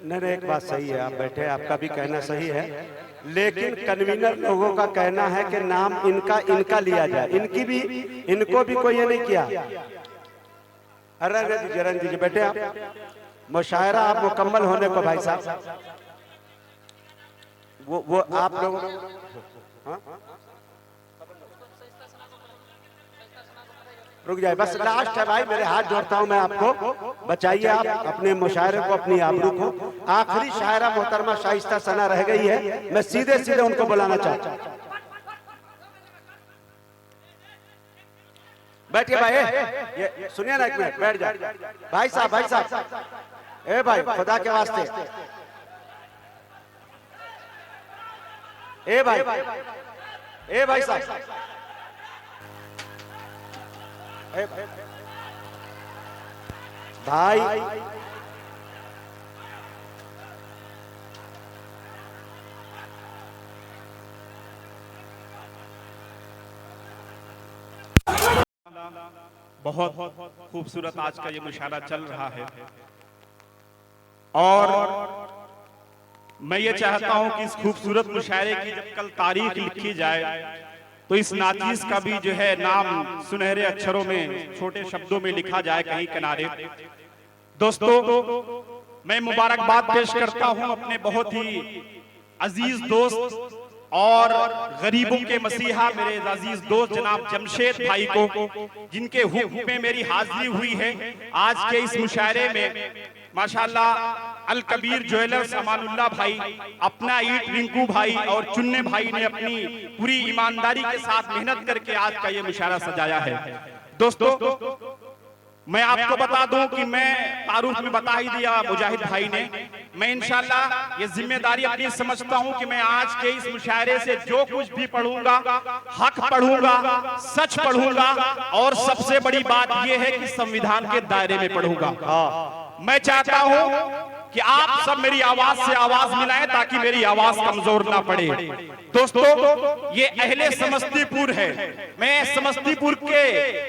नहीं नहीं, एक बात सही है, आप बैठे, आपका भी कहना सही है, लेकिन कन्वीनर लोगों का कहना है कि नाम इनका लिया जाए, इनको भी कोई ये नहीं किया। अरे जरन दीजिए, बैठे आप, मुशायरा आप मुकम्मल होने को भाई साहब, वो आप लोग रुक जाए, बस लास्ट है भाई, मेरे हाथ जोड़ता हूं मैं आपको, बचाइए आप अपने मुशायरे को, अपनी आबरू को। आखिरी शायरा मोहतरमा शाइस्ता सना रह गई है, मैं सीधे सीधे उनको बुलाना चाहता हूं। बैठिए भाई, ये सुनिए ना, एक मिनट बैठ जाए भाई साहब, ए भाई खुदा के वास्ते, ए भाई साहब, भाई बहुत खूबसूरत आज का ये मुशायरा चल रहा है और मैं ये चाहता हूं कि इस खूबसूरत मुशायरे की जब कल तारीख लिखी जाए तो इस नाचीज का भी जो है नाम सुनहरे अक्षरों में छोटे शब्दों में लिखा जाए कहीं किनारे। दोस्तों, मैं मुबारकबाद पेश करता हूं अपने बहुत ही अजीज दोस्त और गरीबों के मसीहा मेरे अजीज दोस्त जनाब जमशेद भाई को, जिनके हुक्म में मेरी हाजिरी हुई है आज के इस मुशायरे में। माशाल्लाह अल कबीर ज्वेलर्स अमानुल्लाह भाई, अपना ईट रिंकू भाई और चुन्ने भाई ने अपनी पूरी ईमानदारी के साथ मेहनत करके आज का ये मुशायरा सजाया है। दोस्तों, मैं आपको बता दूं कि मैं तारुफ में बता ही दिया मुजाहिद भाई ने, मैं इंशाल्लाह ये जिम्मेदारी अपनी समझता हूं कि मैं आज के इस मुशायरे से जो कुछ भी पढ़ूंगा हक पढ़ूंगा, सच पढ़ूंगा और सबसे बड़ी बात यह है कि संविधान के दायरे में पढ़ूंगा। मैं चाहता हूं कि आप सब मेरी आवाज से आवाज मिलाएं ताकि मेरी आवाज कमजोर ना पड़े। दोस्तों, ये अहले समस्तीपुर है, मैं समस्तीपुर के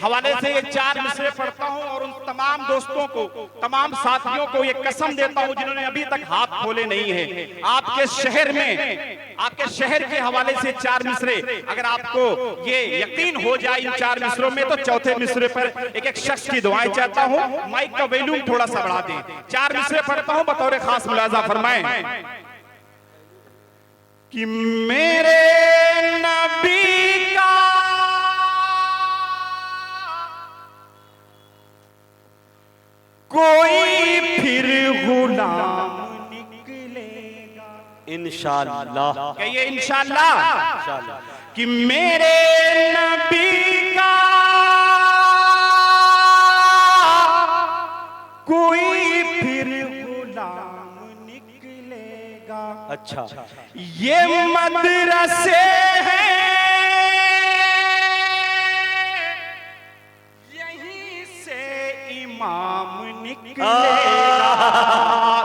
हवाले से ये 4 मिसरे पढ़ता हूं और उन तमाम दोस्तों को, तमाम साथियों को ये कसम देता हूं जिन्होंने अभी तक हाथ खोले नहीं है। आपके शहर में, आपके शहर के हवाले से 4 मिसरे, अगर आपको ये यकीन हो जाए इन 4 मिसरों में, तो चौथे मिसरे पर एक शख्स की दुआएं चाहता हूं, माइक का वॉल्यूम थोड़ा सा बढ़ा दें। 4 मिसरे पढ़ता हूं, बतौर खास मुलाजा फरमाएं कि मेरे नबी का कोई फिर गुलाम निकलेगा इंशाअल्लाह, कहिए इंशाअल्लाह, कि मेरे नबी का कोई फिर गुलाम निकलेगा। अच्छा, ये मदरसे हैं यहीं से इमाम निकलेगा।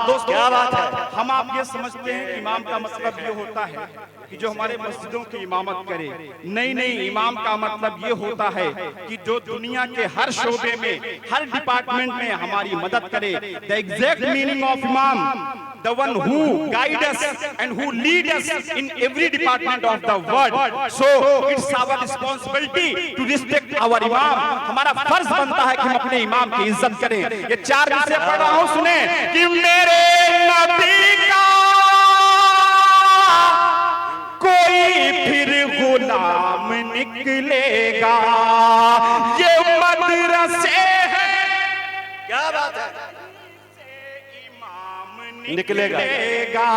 दोस्तों, क्या बात है, हम आप ये समझते हैं कि इमाम का मतलब ये होता है कि जो हमारे मस्जिदों की इमामत करे। नहीं, इमाम का मतलब ये होता है कि जो दुनिया के हर शोबे में, हर डिपार्टमेंट में हमारी मदद करे। द एग्जैक्ट मीनिंग ऑफ इमाम, the one who guide us and who lead us in every department of the world. So it's our responsibility to respect our imam. हमारा फर्ज बनता है कि हम अपने इमाम की इज्जत करें। ये 4 विषय पढ़ रहा हूं, सुने कि मेरे नबी का कोई फिर गुलाम निकलेगा, ये मदरसे हैं, क्या बात है, निकलेगा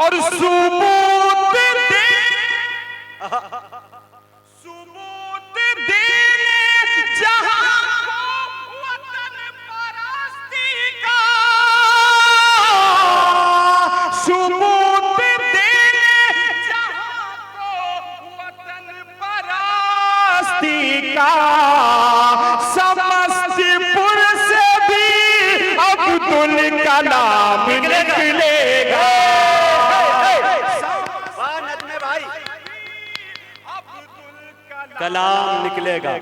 और सबूत देने जहां को वतन परस्ती का, सबूत देने जहां को वतन परस्ती का, समस्तीपुर से भी अब्दुल कलाम निकलेगा। नज़्मे भाई, कलाम निकलेगा।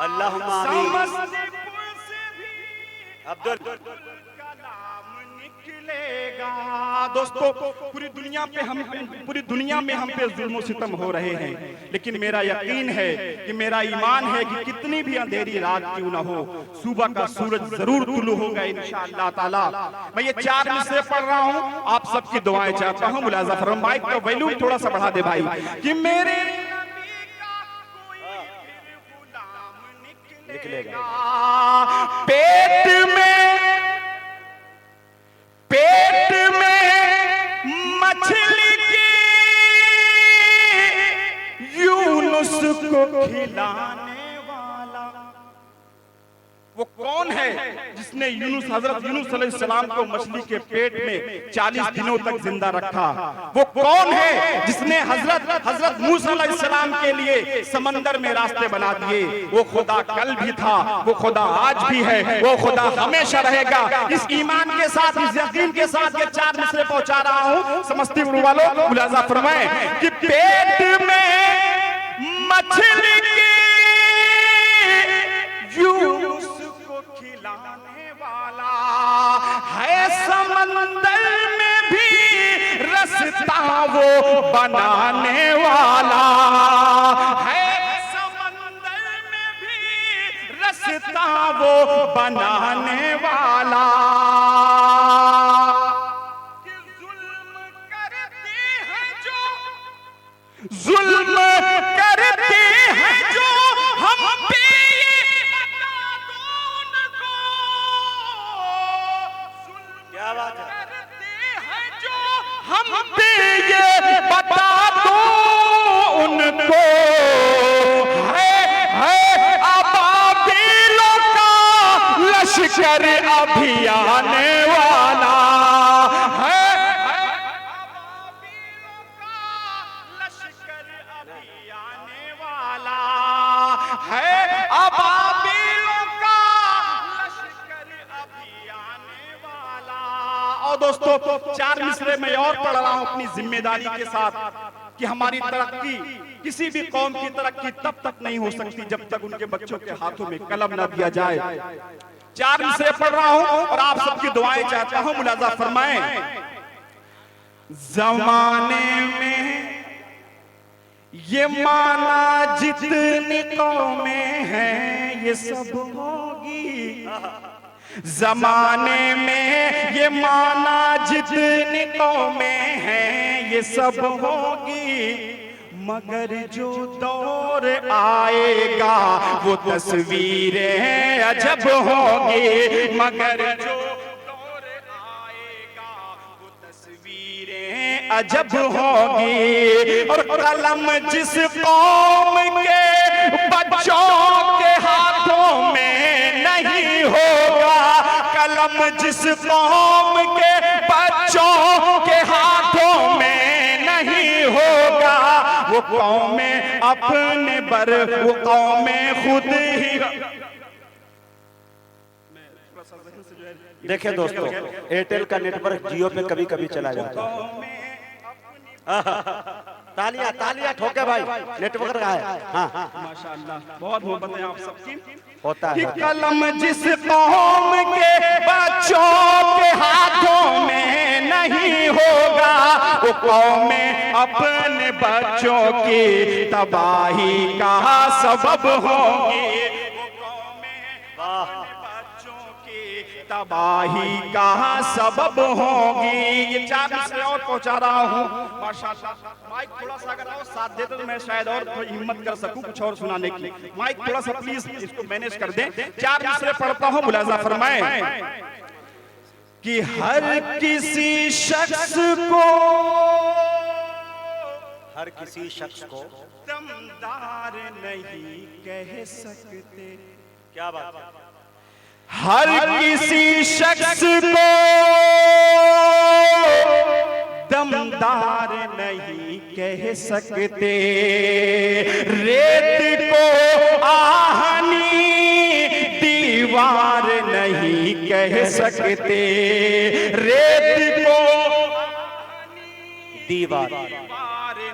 अल्लाहुम्मा आमीन। अब्दुल निकलेगा। दोस्तों, पूरी दुनिया में हम पे जुल्म सितम हो रहे हैं, लेकिन मेरा यकीन है कि मेरा ईमान है कि कितनी भी अंधेरी रात क्यों ना हो, सुबह का सूरज जरूर तुलू होगा इंशाअल्लाह ताला। मैं ये 4 मिसरे पढ़ रहा हूँ, आप सबकी दुआएं चाहता हूँ। मुलाजा फरमाइए, माइक का वॉल्यूम थोड़ा सा बढ़ा दे भाई, कि मेरे निकलेगा पेट में मछली की यूनुस को खिलाने वाला वो कौन है जिसने हजरत यूनुस अलैहिस्सलाम को मछली के पेट में 40 दिनों तक जिंदा रखा? वो कौन है जिसने हजरत मूसा अलैहिस्सलाम के लिए समंदर में रास्ते बना दिए? वो खुदा कल भी था, वो खुदा आज भी है, वो खुदा हमेशा रहेगा। इस ईमान के साथ, इस यकीन के साथ ये 4 मिसरे पहुंचा रहा हूं। समस्तीपुर वालों, मुलाजा फरमाएं कि पेट में मछली की यूनुस को खिलाने वाला है, समंदर में भी रास्ता वो बनाने वाला है, समंदर में भी रास्ता वो बनाने वाला। कि जुल्म करते हैं जो हम पे, क्या बात है? जो हम पे ये बता दो उनको, है अबाबिलों का लश्कर अभी आने वाला है, अबाबिलों का लश्कर अभी आने वाला है, अबाबिलों का लश्कर अभी आने वाला। और दोस्तों, 4 मिसरे में और पढ़ रहा हूं अपनी जिम्मेदारी के साथ कि हमारी तरक्की, किसी भी कौम की तरक्की तब तक नहीं हो सकती जब तक उनके बच्चों के हाथों में कलम न दिया जाए। 4 मिसरे पढ़ रहा हूं और आप सबकी दुआएं चाहता हूं। मुलाजा फरमाएं, जमाने में ये माना जितनी कौमें हैं ये सब होगी, जमाने में ये माना जितनी कौमें हैं ये सब होगी, मगर जो दौर आएगा वो तस्वीरें अजब होंगी, मगर जो दौर आएगा वो तस्वीरें अजब होंगी। और कलम जिस कौम के बच्चों के हाथों में नहीं होगा, कलम जिस कौम के बच्चों के हाथों में नहीं होगा, वो कौमें अपने वो कौमें खुद ही। देखिए दोस्तों, एयरटेल का नेटवर्क जियो पे कभी कभी चला जाता है। तालियां ठोके भाई, नेटवर्क का है। हाँ, माशाअल्लाह, बहुत मोहब्बत है आप सबकी। होता है। कलम जिस कौम के बच्चों के हाथों में नहीं होगा, वो कौमें अपने बच्चों की तबाही का सबब होंगी, वो कौमें अपने बच्चों की तबाही का सबब होंगी। ये 4 मिसरे और पहुंचा रहा हूँ। माशाअल्लाह, माइक थोड़ा सा अगर और साथ देते तो मैं शायद और थोड़ी हिम्मत कर सकूं कुछ और सुनाने की। माइक थोड़ा सा प्लीज इसको मैनेज कर दें। 4 मिसरे पढ़ता हूँ, मुलाजा फरमाएं कि हर किसी शख्स को दमदार नहीं कह सकते। क्या बात है? हर किसी शख्स को दमदार नहीं कह सकते, रेत को आहनी दीवार नहीं कह सकते, रेत को दीवार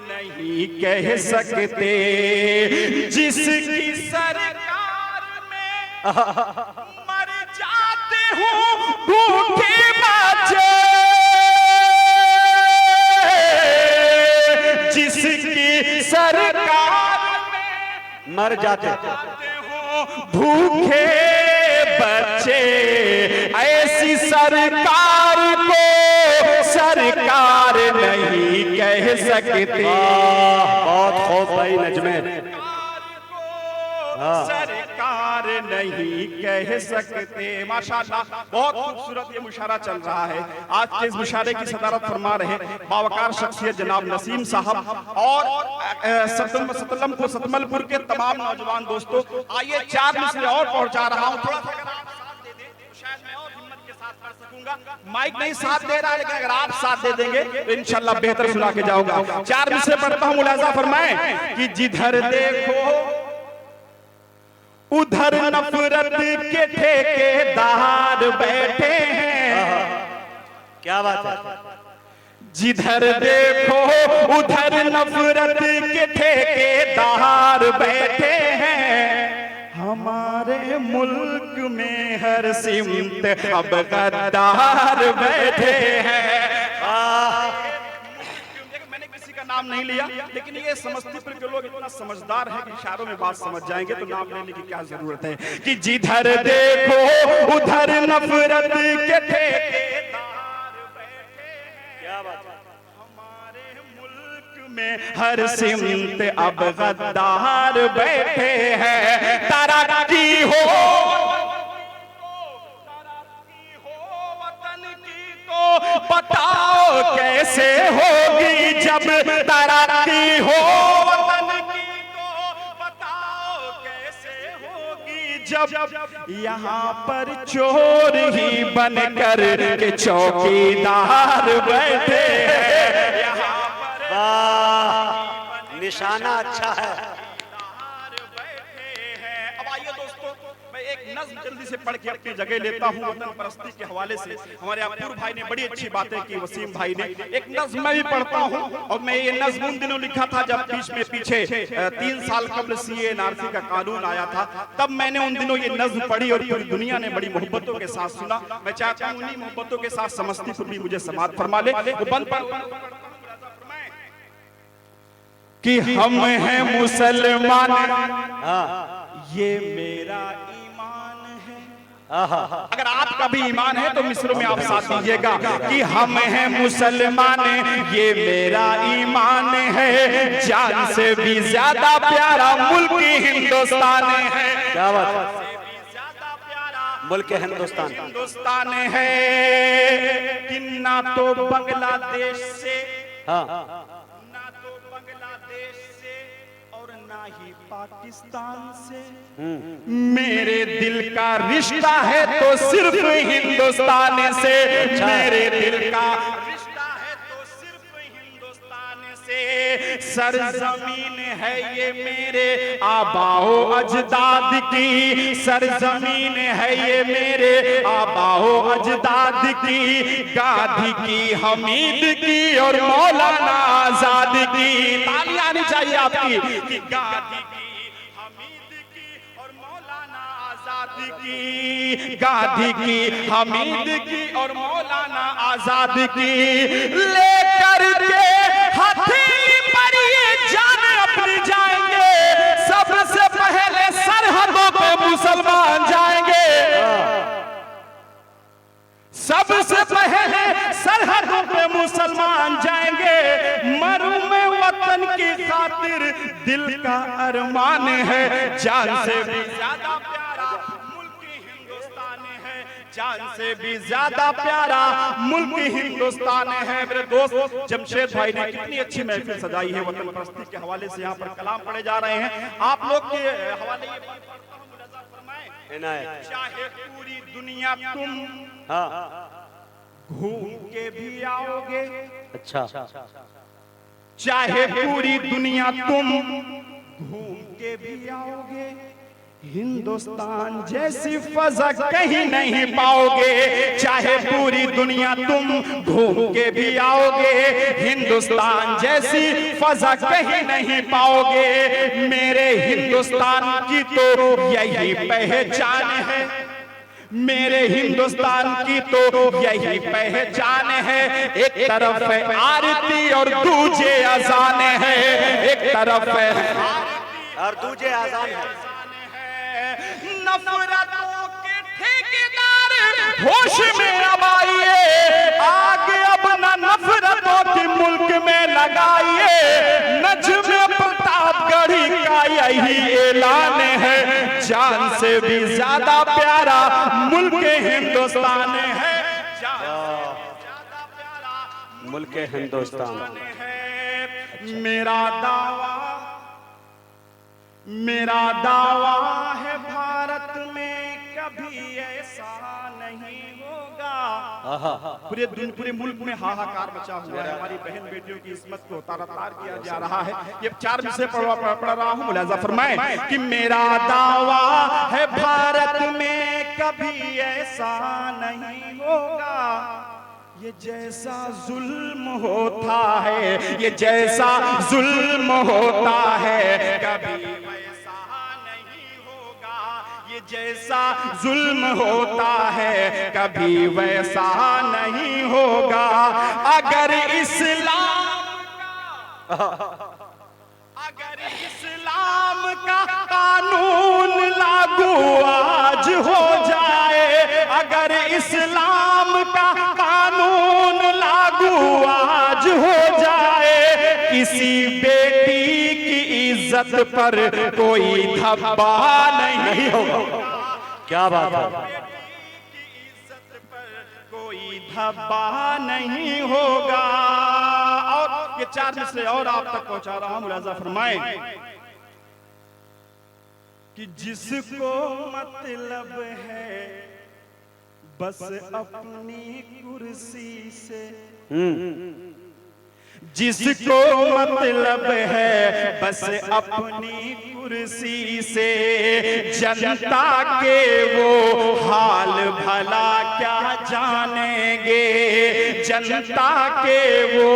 नहीं कह सकते, जिसकी सरकार में मर जाते हो भूखे बच्चे, सरकार मर जाते हो भूखे बच्चे, ऐसी सरकार को सरकार नहीं कह सकते। बहुत खूब भाई नजमे। सरकार नहीं कह सकते। माशाअल्लाह, बहुत खूबसूरत ये मुशायरा चल रहा है। आज के इस मुशायरे की सदारत फरमा रहे बावकार शख्सियत जनाब नसीम साहब और सतमलपुर के तमाम नौजवान दोस्तों। आइए 4 मिसरे और पहुंचा रहा हूं, थोड़ा सा अगर आप साथ दे दें तो शायद मैं और हिम्मत के साथ कर सकूंगा। माइक नहीं साथ दे रहा, लेकिन अगर आप साथ दे देंगे तो इंशाल्लाह बेहतर सुना के जाऊंगा। 4 मिसरे पढ़ता हूं, मुलाजा फरमाएं कि जिधर देखो उधर नफरत के ठेकेदार बैठे हैं। क्या बात है। जिधर देखो उधर नफरत के ठेकेदार बैठे हैं। हमारे मुल्क में हर सिमत अब गद्दार बैठे हैं। मैंने किसी का नाम नहीं लिया, लेकिन ये समस्तीपुर के लोग इतना समझदार हैं कि इशारों में बात समझ जाएंगे, तो नाम लेने की क्या जरूरत है। कि जिधर देखो उधर नफरत के ठेकेदार बैठे हैं। क्या बात है। हमारे मुल्क में हर सिमत अब गद्दार बैठे हैं। तरक्की हो बताओ कैसे होगी जब तरक्की हो वतन की, तो बताओ कैसे होगी जब यहाँ पर चोर ही बनकर के चौकीदार बैठे हैं। यहाँ पर वाह, निशाना अच्छा है। एक नज्म जल्दी से पढ़ के अपनी जगह लेता हूँ वतन परस्ती के हवाले से। हमारे अपूर्व भाई ने बड़ी अच्छी बातें की, वसीम भाई ने। एक नज्म मैं भी पढ़ता हूँ, और मैं ये नज्म उन दिनों लिखा था जब पीछे 3 साल कबल CA NRC का कानून आया था। तब मैंने उन दिनों ये नज्म पढ़ी और पूरी दुनिया ने बड़ी मोहब्बतों के साथ सुना। मैं चाहता हूँ उन्हीं मोहब्बतों के साथ समस्तीपुर भी मुझे समात फरमा ले। कि हम हैं मुसलमान, ये मेरा अगर आपका भी ईमान है तो मिस्रों में आप साथ दीजिएगा कि हम हैं मुसलमान, ये मेरा ईमान है। जान से भी ज्यादा प्यारा मुल्क हिंदुस्तान है। क्या बात है। मुल्क हिंदुस्तान है कि ना तो बांग्लादेश से, ना तो बांग्लादेश से और ना ही पाकिस्तान से। मेरे दिल का रिश्ता है तो सिर्फ हिंदुस्तान से। मेरे दिल का रिश्ता है तो सिर्फ हिंदुस्तान से। सरजमीन है ये मेरे आबाओ अजदाद की, सरजमीन है ये मेरे आबाओ अजदाद की। गांधी की, हमीद की और मौलाना आजाद की। तालियां आनी चाहिए आपकी। कि गांधी की, गांधी की, हमीद की और मौलाना आजाद की। लेकर के हथेली पर ये जान अपनी जाएंगे, सबसे पहले सरहदों पे मुसलमान जाएंगे। सबसे पहले सरहदों पे मुसलमान जाएंगे। मरूं मैं वतन की खातिर, दिल का अरमान है। जान से भी ज्यादा प्यारा मुल्क हिंदुस्तान है। जान से भी ज्यादा प्यारा मुल्क हिंदुस्तान है। मेरे दोस्त जमशेद भाई ने कितनी अच्छी महफिल सजाई है वतन परस्ती के हवाले से। यहाँ पर कलाम पढ़े जा रहे हैं। आप लोग के हवाले ये बात पढ़ता हूं, मुलाजा फरमाएं। चाहे पूरी दुनिया तुम घूम के भी आओगे, अच्छा, चाहे पूरी दुनिया तुम घूम के भी आओगे, हिंदुस्तान जैसी फजा कहीं नहीं पाओगे। चाहे पूरी दुनिया तुम घूम के भी आओगे, हिंदुस्तान जैसी फजा कहीं नहीं पाओगे। मेरे हिंदुस्तान की तो यही पहचान है, मेरे हिंदुस्तान की तो यही पहचान है, एक तरफ है आरती और दूजे अजान है, एक तरफ है और दूजे आजान है। नफरतों के ठेकेदार होश में अब आइए, आगे अब न नफरतों के मुल्क में लगाइए, नज्म प्रतापगढ़ी का यही ऐलान है, जान से भी ज्यादा प्यारा मुल्क हिंदुस्तान है, जान से ज्यादा प्यारा मुल्क हिंदुस्तान है। मेरा दावा है भारत में कभी ऐसा नहीं होगा। पूरे मुल्क में हाहाकार मचा हुआ है, हमारी बहन बेटियों की इस्मत को तार-तार किया जा रहा है। ये 4 विषय पढ़ रहा हूँ, मुलाजा फरमाएं कि मेरा दावा है भारत में कभी ऐसा नहीं होगा, ये जैसा जुल्म होता है, ये जैसा जुल्म होता है कभी वैसा नहीं होगा, ये जैसा जुल्म होता है कभी वैसा नहीं होगा। अगर इस्लाम का कानून लागू आज हो जाए, अगर इस्लाम का कानून लागू आज हो जाए, किसी बेटी की इज्जत पर कोई धब्बा नहीं होगा। क्या बात है, इज्जत पर कोई धब्बा नहीं होगा। और ये 4 मिसरे और आप तक पहुंचा रहा हूं, मुलाजा फरमाएं कि जिसको मतलब है बस अपनी कुर्सी से, जिसको मतलब है बस अपनी कुर्सी से, जनता के वो हाल भला क्या जानेंगे, जनता के वो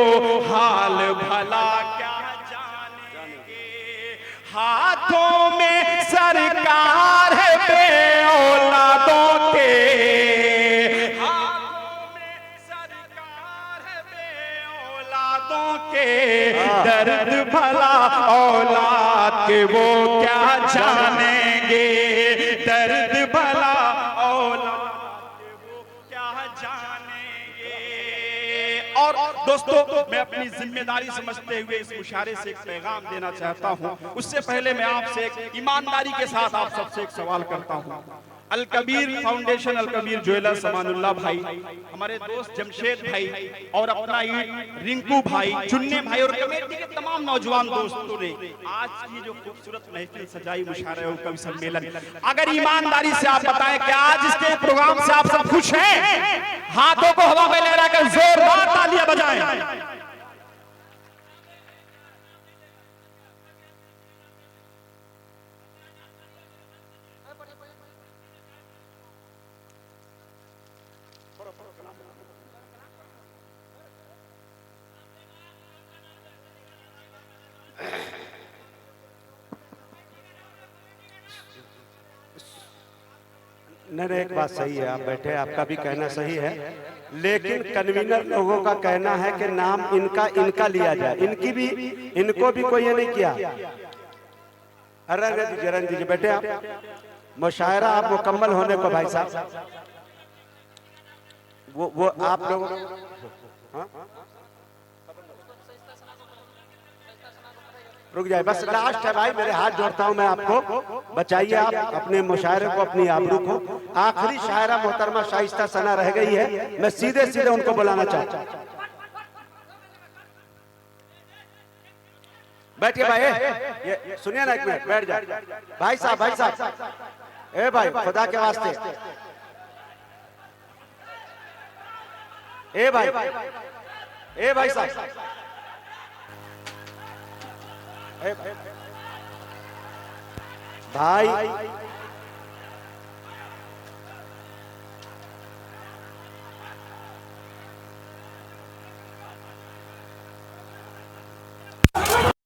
हाल भला क्या जानेंगे। हाथों में सरकार है बे औलादों के, दर्द भला औलाद के वो क्या जानेंगे, दर्द भला औलाद के वो क्या जानेंगे। और दोस्तों, मैं अपनी जिम्मेदारी समझते हुए इस मुशारे से एक पैगाम देना चाहता हूं। उससे पहले मैं आपसे एक ईमानदारी के साथ आप सबसे एक सवाल करता हूं। अल कबीर फाउंडेशन, अल कबीर ज्वेलर्स, अमानुल्लाह भाई, हमारे दोस्त जमशेद भाई और अपना रिंकू भाई, चुन्ने भाई और कमेटी के तमाम नौजवान दोस्तों ने आज की जो खूबसूरत महफिल सजाई, मुशायरा और कवि सम्मेलन, अगर ईमानदारी से आप बताएं कि आज इसके प्रोग्राम से आप सब खुश हैं? हाथों को हवा में लहराकर जोरदार तालियां बजाएं। नहीं, एक बात सही है, आप बैठे, आपका भी कहना सही है, लेकिन कन्वीनर लोगों का कहना है कि नाम इनका लिया जाए, इनको भी कोई ये नहीं किया। अरे जरन जी बैठे, आप मुशायरा आप मुकम्मल होने को भाई साहब, वो आप लोग रुक जाए, बस लास्ट है भाई, मेरे हाथ जोड़ता हूं मैं आपको, बचाइए आप अपने मुशायरे को, अपनी आबरू को। आखिरी शायरा मोहतरमा शाइस्ता सना रह गई है, मैं सीधे सीधे उनको बुलाना चाहता हूं। बैठिए भाई, ये सुनिए ना, एक मिनट बैठ जाए भाई साहब, ए भाई खुदा के वास्ते, ए भाई साहब, भाई